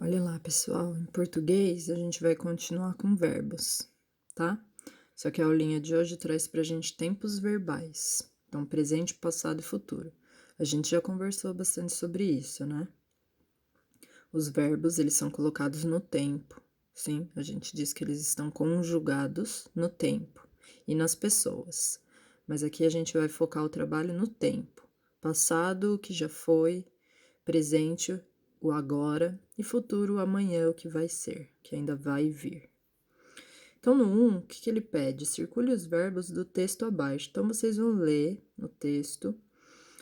Olha lá, pessoal, em português a gente vai continuar com verbos, tá? Só que a aulinha de hoje traz pra gente tempos verbais, então presente, passado e futuro. A gente já conversou bastante sobre isso, né? Os verbos, eles são colocados no tempo, sim? A gente diz que eles estão conjugados no tempo e nas pessoas. Mas aqui a gente vai focar o trabalho no tempo. Passado, o que já foi, presente, o agora, e futuro, o amanhã, o que vai ser, que ainda vai vir. Então, no 1, o que ele pede? Circule os verbos do texto abaixo. Então, vocês vão ler o texto,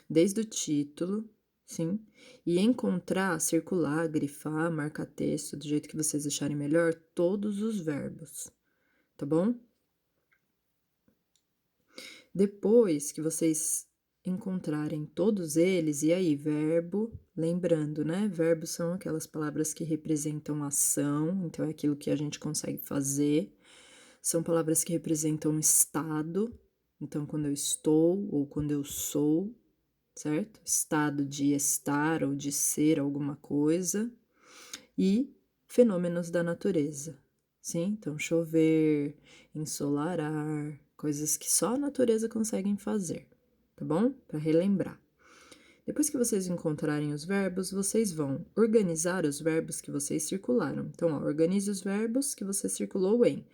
desde o título, sim, e encontrar, circular, grifar, marcar texto, do jeito que vocês acharem melhor, todos os verbos, tá bom? Depois que vocês encontrarem todos eles, e aí, verbo, lembrando, né? Verbos são aquelas palavras que representam ação, então é aquilo que a gente consegue fazer. São palavras que representam estado, então quando eu estou ou quando eu sou, certo? Estado de estar ou de ser alguma coisa. E fenômenos da natureza, sim? Então, chover, ensolarar, coisas que só a natureza consegue fazer, tá bom? Para relembrar. Depois que vocês encontrarem os verbos, vocês vão organizar os verbos que vocês circularam. Então, ó, organize os verbos que você circulou em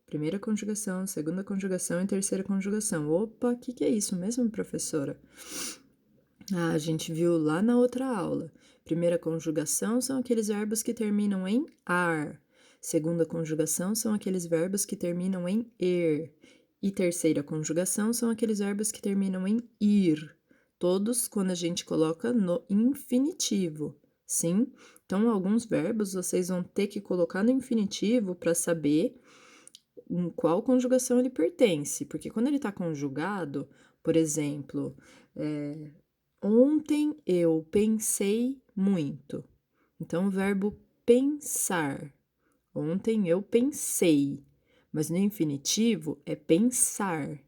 primeira conjugação, segunda conjugação e terceira conjugação. Opa, o que é isso mesmo, professora? Ah, a gente viu lá na outra aula. Primeira conjugação são aqueles verbos que terminam em ar. Segunda conjugação são aqueles verbos que terminam em er. E terceira conjugação são aqueles verbos que terminam em ir. Todos quando a gente coloca no infinitivo, sim? Então, alguns verbos vocês vão ter que colocar no infinitivo para saber em qual conjugação ele pertence. Porque quando ele está conjugado, por exemplo, ontem eu pensei muito. Então, o verbo pensar. Ontem eu pensei. Mas no infinitivo é pensar.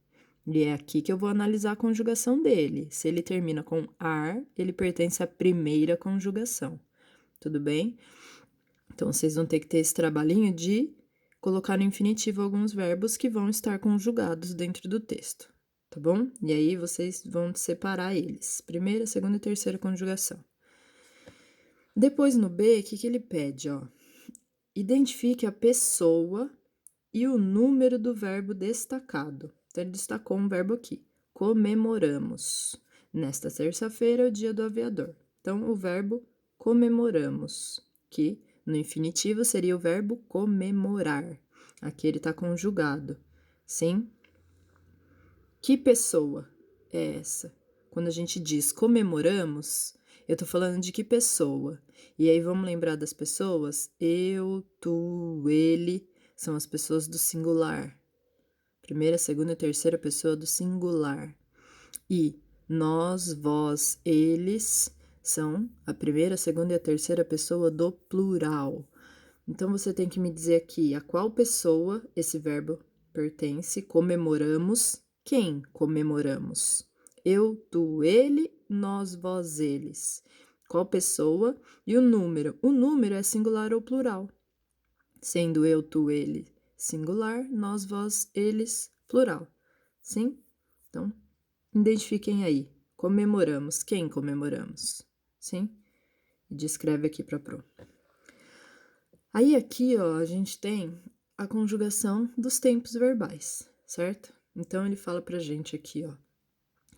E é aqui que eu vou analisar a conjugação dele. Se ele termina com ar, ele pertence à primeira conjugação. Tudo bem? Então, vocês vão ter que ter esse trabalhinho de colocar no infinitivo alguns verbos que vão estar conjugados dentro do texto, tá bom? E aí vocês vão separar eles, primeira, segunda e terceira conjugação. Depois no B, o que ele pede, ó? Identifique a pessoa e o número do verbo destacado. Então, ele destacou um verbo aqui, comemoramos. Nesta terça-feira é o dia do aviador. Então, o verbo comemoramos, que no infinitivo seria o verbo comemorar. Aqui ele está conjugado, sim? Que pessoa é essa? Quando a gente diz comemoramos, eu tô falando de que pessoa? E aí vamos lembrar das pessoas? Eu, tu, ele, são as pessoas do singular. Primeira, segunda e terceira pessoa do singular. E nós, vós, eles são a primeira, segunda e a terceira pessoa do plural. Então você tem que me dizer aqui a qual pessoa esse verbo pertence. Comemoramos. Quem comemoramos? Eu, tu, ele, nós, vós, eles. Qual pessoa? E o número? O número é singular ou plural. Sendo eu, tu, ele singular, nós, vós, eles plural. Sim? Então, identifiquem aí. Comemoramos. Quem comemoramos? Sim? E descreve aqui para pro. Aí aqui, ó, a gente tem a conjugação dos tempos verbais, certo? Então ele fala pra gente aqui, ó,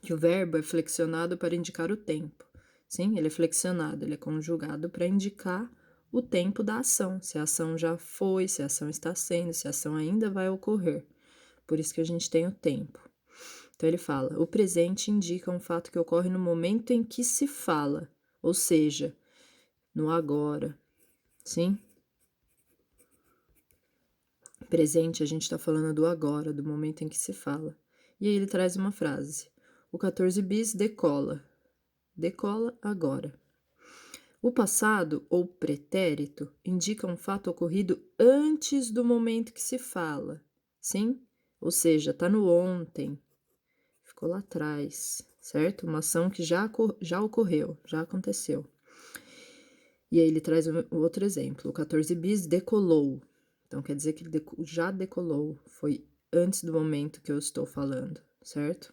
que o verbo é flexionado para indicar o tempo. Sim, ele é flexionado, ele é conjugado para indicar o tempo da ação, se a ação já foi, se a ação está sendo, se a ação ainda vai ocorrer. Por isso que a gente tem o tempo. Então ele fala: o presente indica um fato que ocorre no momento em que se fala, ou seja, no agora. Sim? Presente, a gente está falando do agora, do momento em que se fala. E aí ele traz uma frase: o 14 bis decola. Decola agora. O passado, ou pretérito, indica um fato ocorrido antes do momento que se fala. Sim? Ou seja, está no ontem. Ficou lá atrás, certo? Uma ação que já ocorreu, já aconteceu. E aí ele traz o outro exemplo. O 14 bis decolou. Então, quer dizer que ele já decolou. Foi antes do momento que eu estou falando, certo?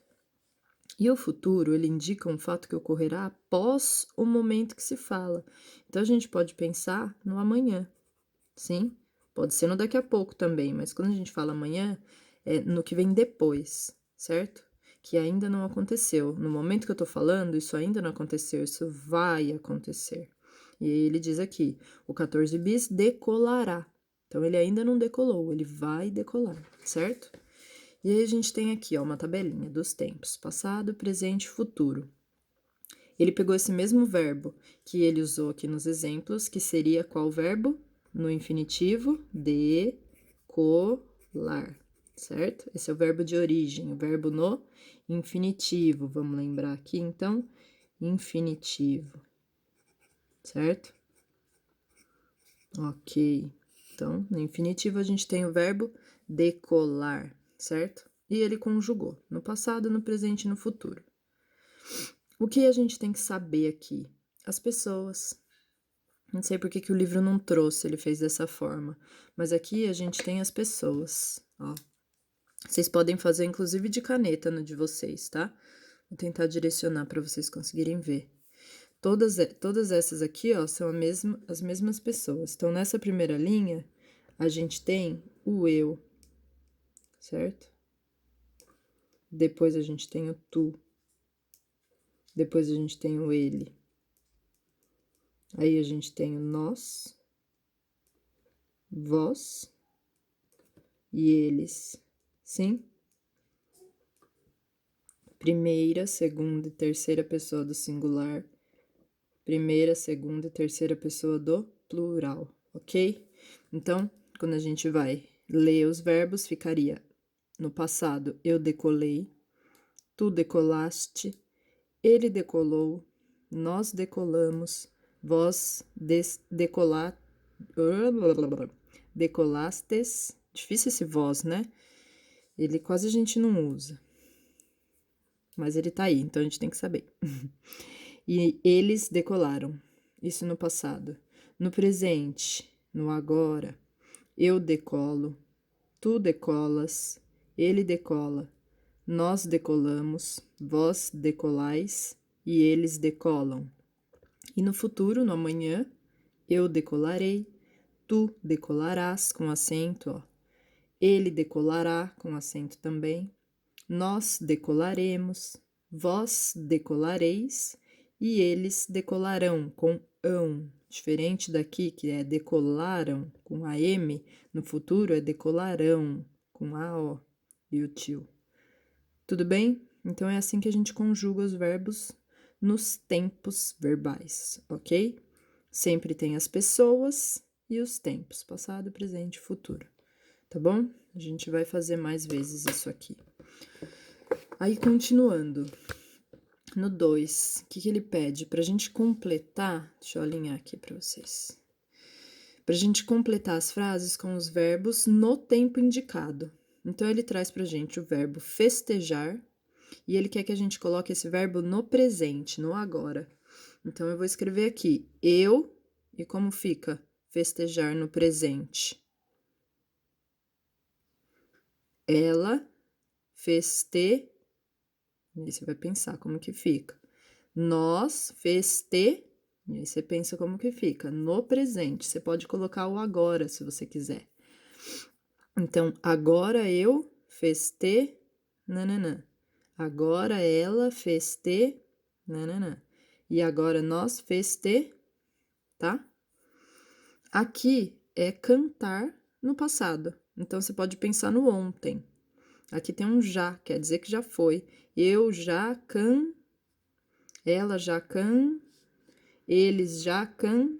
E o futuro, ele indica um fato que ocorrerá após o momento que se fala. Então, a gente pode pensar no amanhã, sim? Pode ser no daqui a pouco também, mas quando a gente fala amanhã, é no que vem depois, certo? Que ainda não aconteceu. No momento que eu tô falando, isso ainda não aconteceu, isso vai acontecer. E aí ele diz aqui, o 14 bis decolará. Então, ele ainda não decolou, ele vai decolar, certo? E aí a gente tem aqui, ó, uma tabelinha dos tempos, passado, presente, futuro. Ele pegou esse mesmo verbo que ele usou aqui nos exemplos, que seria qual verbo? No infinitivo, decolar, certo? Esse é o verbo de origem, o verbo no infinitivo. Vamos lembrar aqui, então, infinitivo, certo? Ok. Então, no infinitivo a gente tem o verbo decolar, certo? E ele conjugou no passado, no presente e no futuro. O que a gente tem que saber aqui? As pessoas. Não sei por que o livro não trouxe, ele fez dessa forma. Mas aqui a gente tem as pessoas, ó. Vocês podem fazer, inclusive, de caneta no de vocês, tá? Vou tentar direcionar para vocês conseguirem ver. Todas essas aqui, ó, são as mesmas pessoas. Então, nessa primeira linha, a gente tem o eu, certo? Depois a gente tem o tu. Depois a gente tem o ele. Aí a gente tem o nós, vós e eles, sim? Primeira, segunda e terceira pessoa do singular. Primeira, segunda e terceira pessoa do plural, ok? Então, quando a gente vai ler os verbos, ficaria no passado, eu decolei, tu decolaste, ele decolou, nós decolamos, vós decolastes. Difícil esse vós, né? Ele quase a gente não usa. Mas ele tá aí, então a gente tem que saber. E eles decolaram. Isso no passado. No presente, no agora, eu decolo, tu decolas, ele decola, nós decolamos, vós decolais e eles decolam. E no futuro, no amanhã, eu decolarei, tu decolarás com acento, ó. Ele decolará com acento também. Nós decolaremos, vós decolareis e eles decolarão com ão. Diferente daqui, que é decolaram com a M, no futuro é decolarão com a O e o tio. Tudo bem? Então é assim que a gente conjuga os verbos nos tempos verbais, ok? Sempre tem as pessoas e os tempos, passado, presente e futuro, tá bom? A gente vai fazer mais vezes isso aqui. Aí, continuando, no 2, o que ele pede? Pra gente completar, deixa eu alinhar aqui pra vocês. Pra gente completar as frases com os verbos no tempo indicado. Então, ele traz pra gente o verbo festejar e ele quer que a gente coloque esse verbo no presente, no agora. Então, eu vou escrever aqui, eu, e como fica festejar no presente? Ela feste. E aí você vai pensar como que fica. Nós feste. E aí você pensa como que fica. No presente. Você pode colocar o agora, se você quiser. Então, agora eu feste. Nananã. Agora ela feste. Nananã. E agora nós feste. Tá? Aqui é cantar no passado. Então, você pode pensar no ontem. Aqui tem um já, quer dizer que já foi. Eu já can, ela já can, eles já can.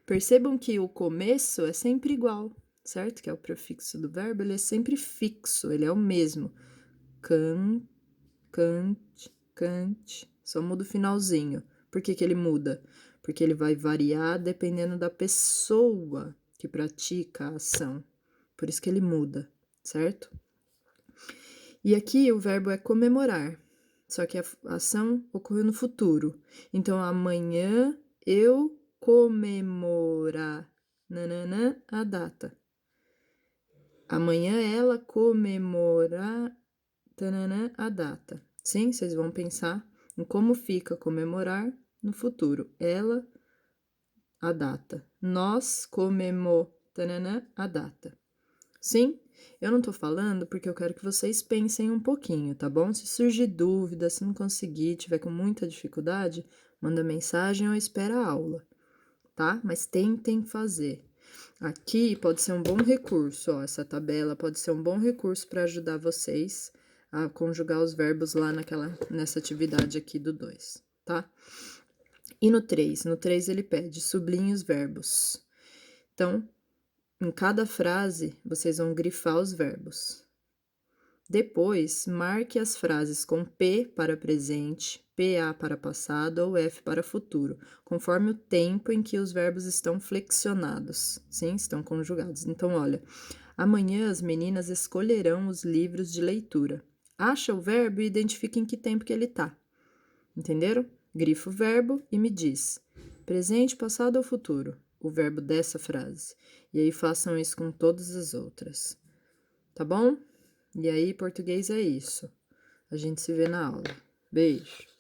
Percebam que o começo é sempre igual, certo? Que é o prefixo do verbo, ele é sempre fixo, ele é o mesmo. Can, cante, cante. Só muda o finalzinho. Por que ele muda? Porque ele vai variar dependendo da pessoa que pratica a ação. Por isso que ele muda, certo? E aqui o verbo é comemorar, só que a ação ocorreu no futuro. Então, amanhã eu comemorar nananã, a data. Amanhã ela comemorar tananã, a data. Sim, vocês vão pensar em como fica comemorar no futuro. Ela, a data. Nós tananã, a data. Sim? Eu não tô falando porque eu quero que vocês pensem um pouquinho, tá bom? Se surgir dúvida, se não conseguir, tiver com muita dificuldade, manda mensagem ou espera a aula, tá? Mas tentem fazer. Aqui pode ser um bom recurso, ó, essa tabela pode ser um bom recurso para ajudar vocês a conjugar os verbos lá nessa atividade aqui do 2, tá? E no 3? No 3 ele pede sublinhe os verbos. Então, em cada frase, vocês vão grifar os verbos. Depois, marque as frases com P para presente, PA para passado ou F para futuro, conforme o tempo em que os verbos estão flexionados, sim, estão conjugados. Então, olha, amanhã as meninas escolherão os livros de leitura. Acha o verbo e identifica em que tempo que ele tá. Entenderam? Grifa o verbo e me diz presente, passado ou futuro, o verbo dessa frase. E aí façam isso com todas as outras. Tá bom? E aí, português é isso. A gente se vê na aula. Beijo!